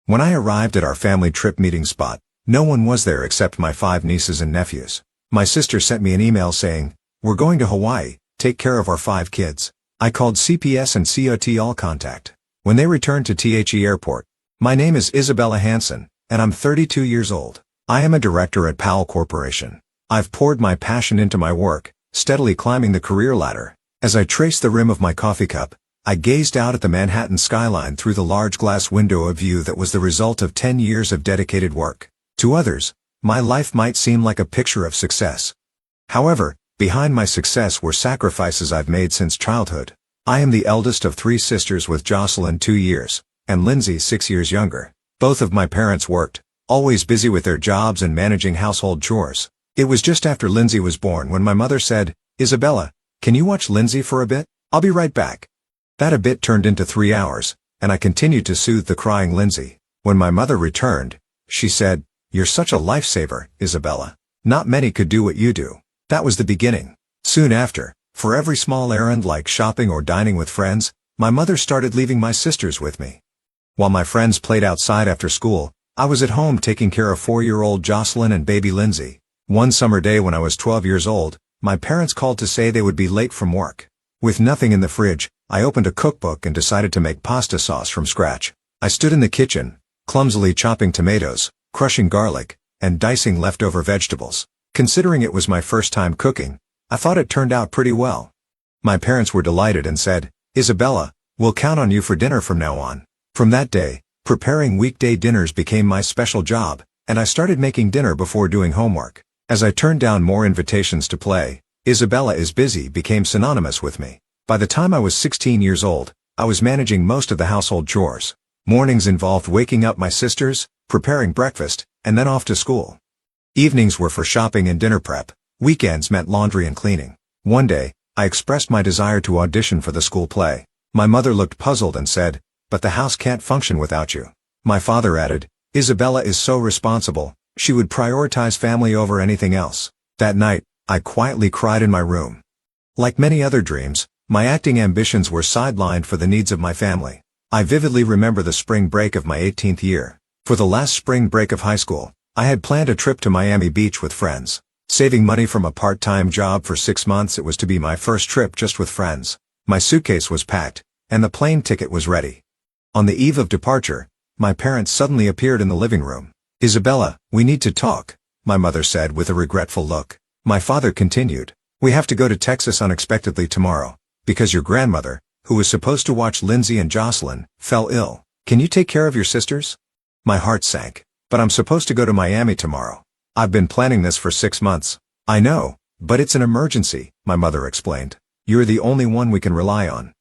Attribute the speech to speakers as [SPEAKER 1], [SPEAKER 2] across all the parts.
[SPEAKER 1] When I arrived at our family trip meeting spot, no one was there except my 5 nieces and nephews. My sister sent me an email saying, "We're going to Hawaii, take care of our 5 kids." I called CPS and COT all contact. When they returned to THE airport, "My name is Isabella Hansen, and I'm 32 years old. I am a director at Powell Corporation. I've poured my passion into my work, steadily climbing the career ladder." As I traced the rim of my coffee cup, I gazed out at the Manhattan skyline through the large glass window, a view that was the result of 10 years of dedicated work. To others, my life might seem like a picture of success. However, behind my success were sacrifices I've made since childhood. I am the eldest of 3 sisters, with Jocelyn 2 years, and Lindsay 6 years younger. Both of my parents worked, always busy with their jobs and managing household chores. It was just after Lindsay was born when my mother said, "Isabella, can you watch Lindsay for a bit? I'll be right back." That a bit turned into 3 hours, and I continued to soothe the crying Lindsay. When my mother returned, she said, "You're such a lifesaver, Isabella. Not many could do what you do." That was the beginning. Soon after, for every small errand like shopping or dining with friends, my mother started leaving my sisters with me. While my friends played outside after school, I was at home taking care of 4-year-old Jocelyn and baby Lindsay. One summer day when I was 12 years old, my parents called to say they would be late from work. With nothing in the fridge, I opened a cookbook and decided to make pasta sauce from scratch. I stood in the kitchen, clumsily chopping tomatoes, crushing garlic, and dicing leftover vegetables. Considering it was my first time cooking, I thought it turned out pretty well. My parents were delighted and said, "Isabella, we'll count on you for dinner from now on." From that day, preparing weekday dinners became my special job, and I started making dinner before doing homework. As I turned down more invitations to play, "Isabella is busy" became synonymous with me. By the time I was 16 years old, I was managing most of the household chores. Mornings involved waking up my sisters, preparing breakfast, and then off to school. Evenings were for shopping and dinner prep. Weekends meant laundry and cleaning. One day, I expressed my desire to audition for the school play. My mother looked puzzled and said, "But the house can't function without you." My father added, "Isabella is so responsible, she would prioritize family over anything else." That night, I quietly cried in my room. Like many other dreams, my acting ambitions were sidelined for the needs of my family. I vividly remember the spring break of my 18th year. For the last spring break of high school, I had planned a trip to Miami Beach with friends. Saving money from a part-time job for 6 months, it was to be my first trip just with friends. My suitcase was packed, and the plane ticket was ready. On the eve of departure, my parents suddenly appeared in the living room. "Isabella, we need to talk," my mother said with a regretful look. My father continued, "We have to go to Texas unexpectedly tomorrow, because your grandmother, who was supposed to watch Lindsay and Jocelyn, fell ill. Can you take care of your sisters?" My heart sank. "But I'm supposed to go to Miami tomorrow. I've been planning this for 6 months." "I know, but it's an emergency," my mother explained. "You're the only one we can rely on."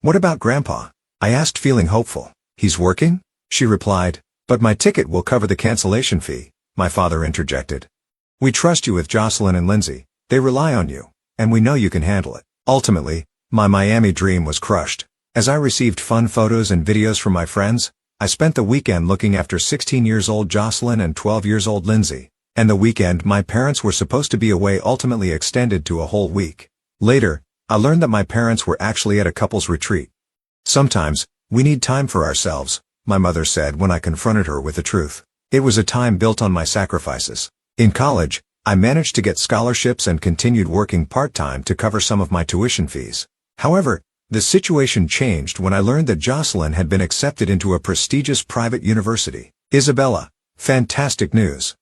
[SPEAKER 1] "What about Grandpa?" I asked, feeling hopeful. "He's working?" she replied. "But my ticket will cover the cancellation fee," my father interjected. "We trust you with Jocelyn and Lindsay. They rely on you, and we know you can handle it." Ultimately, my Miami dream was crushed. As I received fun photos and videos from my friends, I spent the weekend looking after 16 years old Jocelyn and 12 years old Lindsay. And the weekend my parents were supposed to be away ultimately extended to a whole week. Later, I learned that my parents were actually at a couples retreat. "Sometimes, we need time for ourselves," my mother said when I confronted her with the truth. It was a time built on my sacrifices. In college, I managed to get scholarships and continued working part-time to cover some of my tuition fees. However, the situation changed when I learned that Jocelyn had been accepted into a prestigious private university. "Isabella, fantastic news,"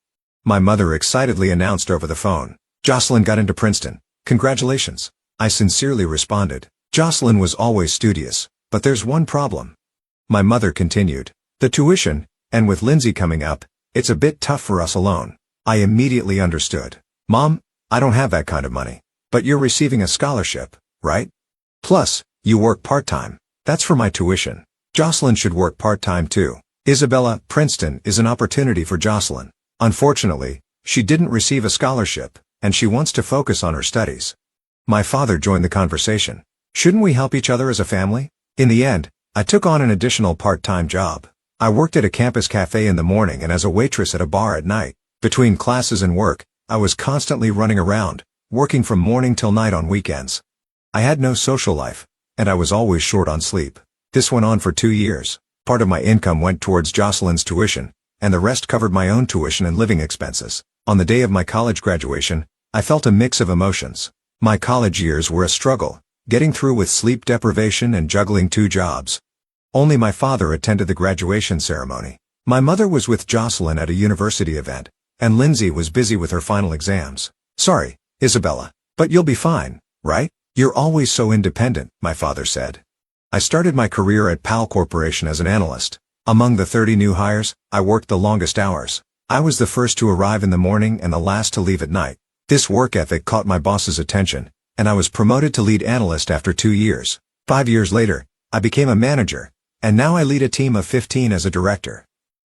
[SPEAKER 1] my mother excitedly announced over the phone. "Jocelyn got into Princeton. Congratulations," I sincerely responded. Jocelyn was always studious, but there's one problem. My mother continued. "The tuition, and with Lindsay coming up, it's a bit tough for us alone." I immediately understood. "Mom, I don't have that kind of money. But you're receiving a scholarship, right? Plus, you work part-time. That's for my tuition. Jocelyn should work part-time too." "Isabella, Princeton is an opportunity for Jocelyn. Unfortunately, she didn't receive a scholarship, and she wants to focus on her studies." My father joined the conversation. "Shouldn't we help each other as a family?" In the end, I took on an additional part-time job. I worked at a campus cafe in the morning and as a waitress at a bar at night. Between classes and work, I was constantly running around, working from morning till night on weekends. I had no social life, and I was always short on sleep. This went on for 2 years. Part of my income went towards Jocelyn's tuition, and the rest covered my own tuition and living expenses. On the day of my college graduation, I felt a mix of emotions. My college years were a struggle, getting through with sleep deprivation and juggling 2 jobs. Only my father attended the graduation ceremony. My mother was with Jocelyn at a university event, and Lindsay was busy with her final exams. "Sorry, Isabella, but you'll be fine, right? You're always so independent," my father said. I started my career at PAL Corporation as an analyst. Among the 30 new hires, I worked the longest hours. I was the first to arrive in the morning and the last to leave at night. This work ethic caught my boss's attention, and I was promoted to lead analyst after 2 years. 5 years later, I became a manager, and now I lead a team of 15 as a director.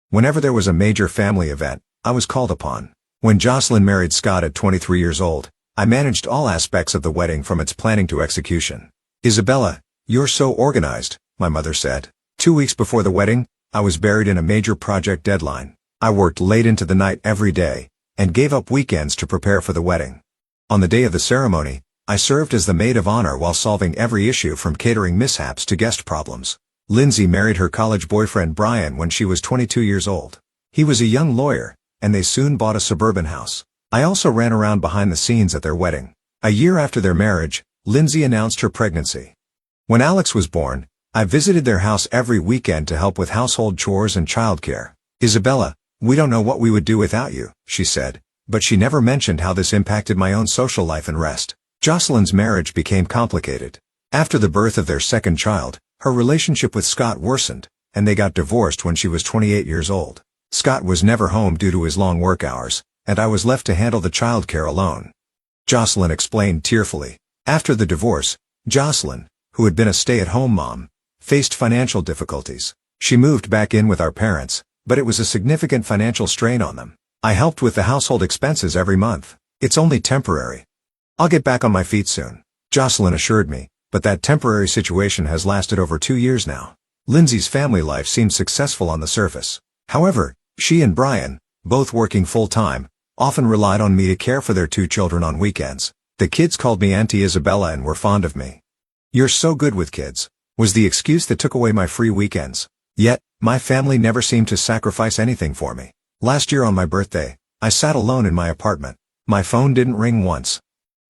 [SPEAKER 1] Whenever there was a major family event, I was called upon. When Jocelyn married Scott at 23 years old, I managed all aspects of the wedding from its planning to execution. "Isabella, you're so organized," my mother said. 2 weeks before the wedding, I was buried in a major project deadline. I worked late into the night every day, and gave up weekends to prepare for the wedding. On the day of the ceremony, I served as the maid of honor while solving every issue from catering mishaps to guest problems. Lindsay married her college boyfriend Brian when she was 22 years old. He was a young lawyer, and they soon bought a suburban house. I also ran around behind the scenes at their wedding. A year after their marriage, Lindsay announced her pregnancy. When Alex was born, I visited their house every weekend to help with household chores and childcare. "Isabella, we don't know what we would do without you," she said, but she never mentioned how this impacted my own social life and rest. Jocelyn's marriage became complicated. After the birth of their second child, her relationship with Scott worsened, and they got divorced when she was 28 years old. Scott was never home due to his long work hours, and I was left to handle the childcare alone. Jocelyn explained tearfully. After the divorce, Jocelyn, who had been a stay-at-home mom, faced financial difficulties. She moved back in with our parents, but it was a significant financial strain on them. I helped with the household expenses every month. "It's only temporary. I'll get back on my feet soon," Jocelyn assured me, but that temporary situation has lasted over 2 years now. Lindsay's family life seemed successful on the surface. However, she and Brian, both working full-time, often relied on me to care for their 2 children on weekends. The kids called me Auntie Isabella and were fond of me. "You're so good with kids," was the excuse that took away my free weekends. Yet, my family never seemed to sacrifice anything for me. Last year on my birthday, I sat alone in my apartment. My phone didn't ring once.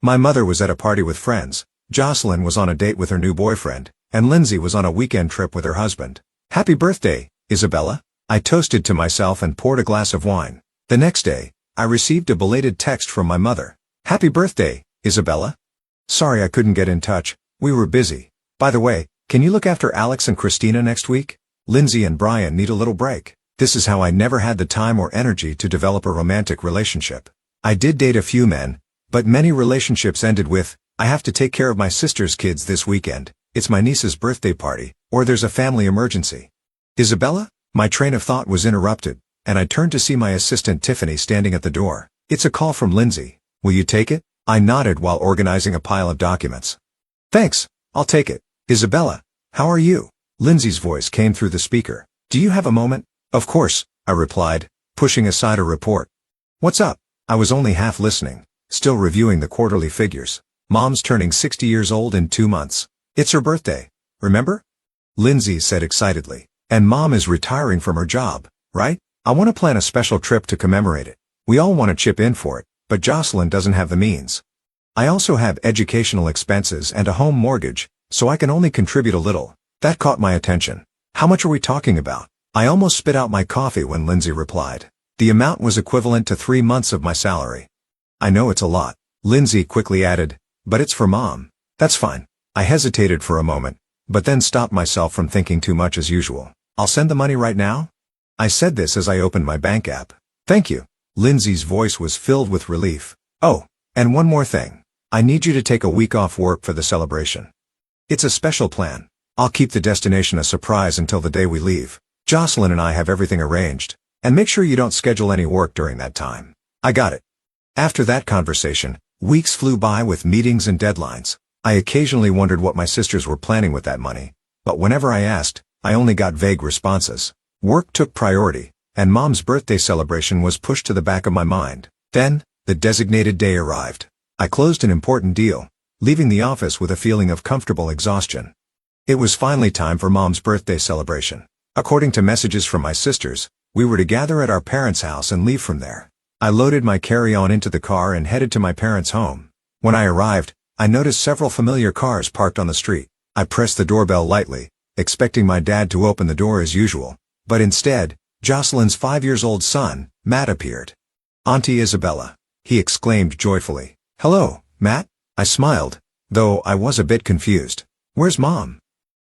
[SPEAKER 1] My mother was at a party with friends, Jocelyn was on a date with her new boyfriend, and Lindsay was on a weekend trip with her husband. "Happy birthday, Isabella," I toasted to myself and poured a glass of wine. The next day, I received a belated text from my mother. "Happy birthday, Isabella. Sorry I couldn't get in touch, we were busy. By the way, can you look after Alex and Christina next week? Lindsay and Brian need a little break." This is how I never had the time or energy to develop a romantic relationship. I did date a few men, but many relationships ended with, "I have to take care of my sister's kids this weekend, it's my niece's birthday party," or "there's a family emergency." "Isabella?" My train of thought was interrupted, and I turned to see my assistant Tiffany standing at the door. "It's a call from Lindsay. Will you take it?" I nodded while organizing a pile of documents. "Thanks, I'll take it." "Isabella, how are you?" Lindsay's voice came through the speaker. "Do you have a moment?" "Of course," I replied, pushing aside a report. "What's up?" I was only half listening, still reviewing the quarterly figures. "Mom's turning 60 years old in 2 months. It's her birthday, remember?" Lindsay said excitedly. "And Mom is retiring from her job, right? I want to plan a special trip to commemorate it. We all want to chip in for it, but Jocelyn doesn't have the means. I also have educational expenses and a home mortgage, so I can only contribute a little." That caught my attention. "How much are we talking about?" I almost spit out my coffee when Lindsay replied. The amount was equivalent to 3 months of my salary. "I know it's a lot," Lindsay quickly added, "but it's for Mom." "That's fine." I hesitated for a moment, but then stopped myself from thinking too much as usual. "I'll send the money right now?" I said this as I opened my bank app. "Thank you." Lindsay's voice was filled with relief. "Oh, and one more thing. I need you to take a week off work for the celebration. It's a special plan. I'll keep the destination a surprise until the day we leave. Jocelyn and I have everything arranged, and make sure you don't schedule any work during that time." "I got it." After that conversation, weeks flew by with meetings and deadlines. I occasionally wondered what my sisters were planning with that money, but whenever I asked, I only got vague responses. Work took priority, and Mom's birthday celebration was pushed to the back of my mind. Then, the designated day arrived. I closed an important deal, leaving the office with a feeling of comfortable exhaustion. It was finally time for Mom's birthday celebration. According to messages from my sisters, we were to gather at our parents' house and leave from there. I loaded my carry-on into the car and headed to my parents' home. When I arrived, I noticed several familiar cars parked on the street. I pressed the doorbell lightly, expecting my dad to open the door as usual. But instead, Jocelyn's 5-year-old son, Matt, appeared. "Auntie Isabella," he exclaimed joyfully. "Hello, Matt." I smiled, though I was a bit confused. "Where's Mom?"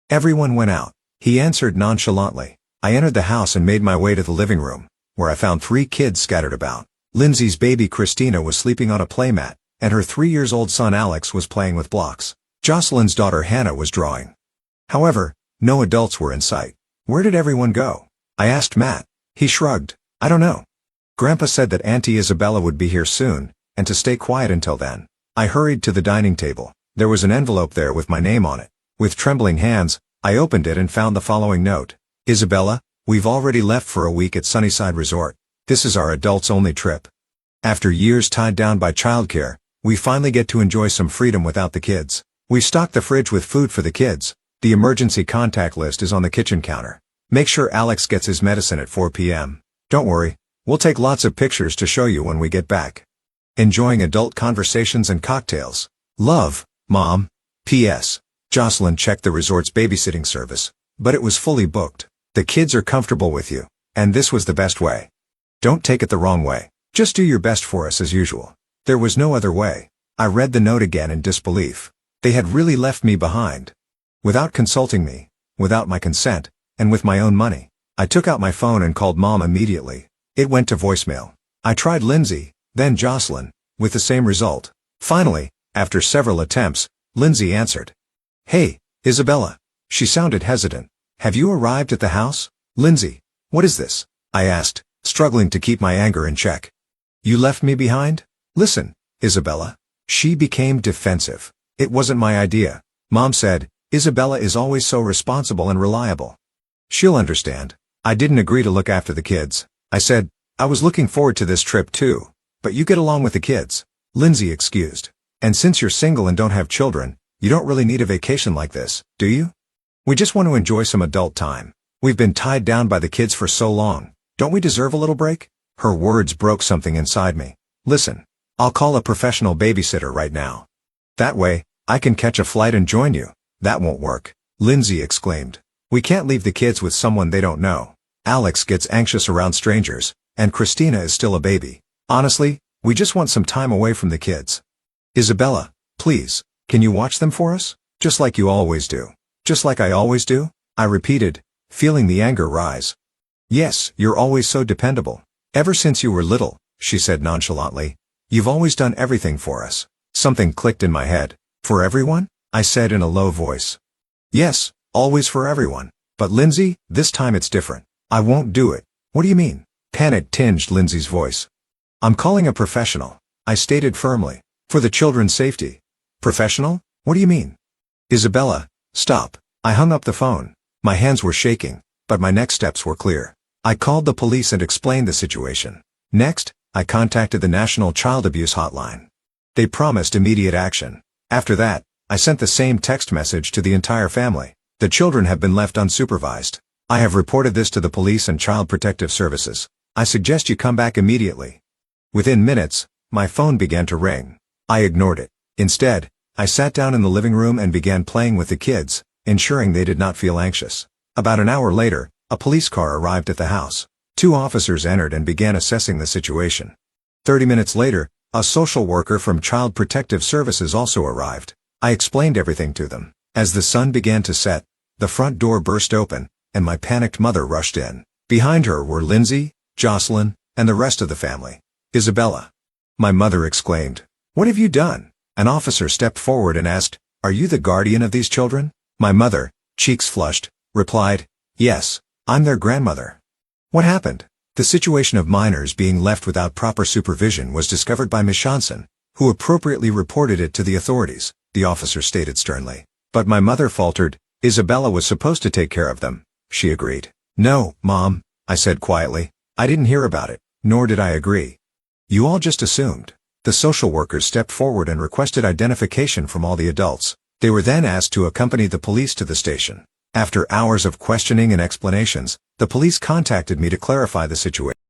[SPEAKER 1] "Everyone went out," he answered nonchalantly. I entered the house and made my way to the living room, where I found 3 kids scattered about. Lindsay's baby Christina was sleeping on a playmat, and her 3-year-old son Alex was playing with blocks. Jocelyn's daughter Hannah was drawing. However, no adults were in sight. "Where did everyone go?" I asked Matt. He shrugged. "I don't know. Grandpa said that Auntie Isabella would be here soon, and to stay quiet until then." I hurried to the dining table. There was an envelope there with my name on it. With trembling hands, I opened it and found the following note. "Isabella, we've already left for a week at Sunnyside Resort. This is our adults-only trip. After years tied down by childcare, we finally get to enjoy some freedom without the kids. We stocked the fridge with food for the kids. The emergency contact list is on the kitchen counter. Make sure Alex gets his medicine at 4 p.m. Don't worry, we'll take lots of pictures to show you when we get back. Enjoying adult conversations and cocktails. Love, Mom. P.S. Jocelyn checked the resort's babysitting service, but it was fully booked. The kids are comfortable with you, and this was the best way. Don't take it the wrong way. Just do your best for us as usual." There was no other way. I read the note again in disbelief. They had really left me behind. Without consulting me, without my consent, and with my own money. I took out my phone and called Mom immediately. It went to voicemail. I tried Lindsay, then Jocelyn, with the same result. Finally, after several attempts, Lindsay answered. "Hey, Isabella." She sounded hesitant. "Have you arrived at the house?" "Lindsay, what is this?" I asked, struggling to keep my anger in check. "You left me behind? Listen, Isabella." She became defensive. "It wasn't my idea." Mom said, "Isabella is always so responsible and reliable. She'll understand." I didn't agree to look after the kids. I said, "I was looking forward to this trip too, but you get along with the kids." Lindsay excused. "And since you're single and don't have children, you don't really need a vacation like this, do you? We just want to enjoy some adult time. We've been tied down by the kids for so long. Don't we deserve a little break?" Her words broke something inside me. "Listen, I'll call a professional babysitter right now. That way, I can catch a flight and join you." "That won't work," Lindsay exclaimed. "We can't leave the kids with someone they don't know. Alex gets anxious around strangers, and Christina is still a baby. Honestly, we just want some time away from the kids. Isabella, please, can you watch them for us? Just like you always do." "Just like I always do?" I repeated, feeling the anger rise. "Yes, you're always so dependable. Ever since you were little," she said nonchalantly. "You've always done everything for us." Something clicked in my head. "For everyone?" I said in a low voice. "Yes, always for everyone. But Lindsay, this time it's different. I won't do it." "What do you mean?" Panic tinged Lindsay's voice. "I'm calling a professional," I stated firmly. "For the children's safety." "Professional? What do you mean?" "Isabella, stop." I hung up the phone. My hands were shaking, but my next steps were clear. I called the police and explained the situation. Next, I contacted the National Child Abuse Hotline. They promised immediate action. After that, I sent the same text message to the entire family. "The children have been left unsupervised. I have reported this to the police and Child Protective Services. I suggest you come back immediately." Within minutes, my phone began to ring. I ignored it. Instead, I sat down in the living room and began playing with the kids, ensuring they did not feel anxious. About an hour later, a police car arrived at the house. 2 officers entered and began assessing the situation. 30 minutes later, a social worker from Child Protective Services also arrived. I explained everything to them. As the sun began to set, the front door burst open, and my panicked mother rushed in. Behind her were Lindsay, Jocelyn, and the rest of the family. "Isabella," my mother exclaimed. "What have you done?" An officer stepped forward and asked, "Are you the guardian of these children?" My mother, cheeks flushed, replied, "Yes, I'm their grandmother." "What happened?" The situation of minors being left without proper supervision was discovered by Ms. Johnson, who appropriately reported it to the authorities, the officer stated sternly. But my mother faltered. "Isabella was supposed to take care of them," she agreed. "No, Mom," I said quietly. "I didn't hear about it, nor did I agree. You all just assumed." The social workers stepped forward and requested identification from all the adults. They were then asked to accompany the police to the station. After hours of questioning and explanations, the police contacted me to clarify the situation.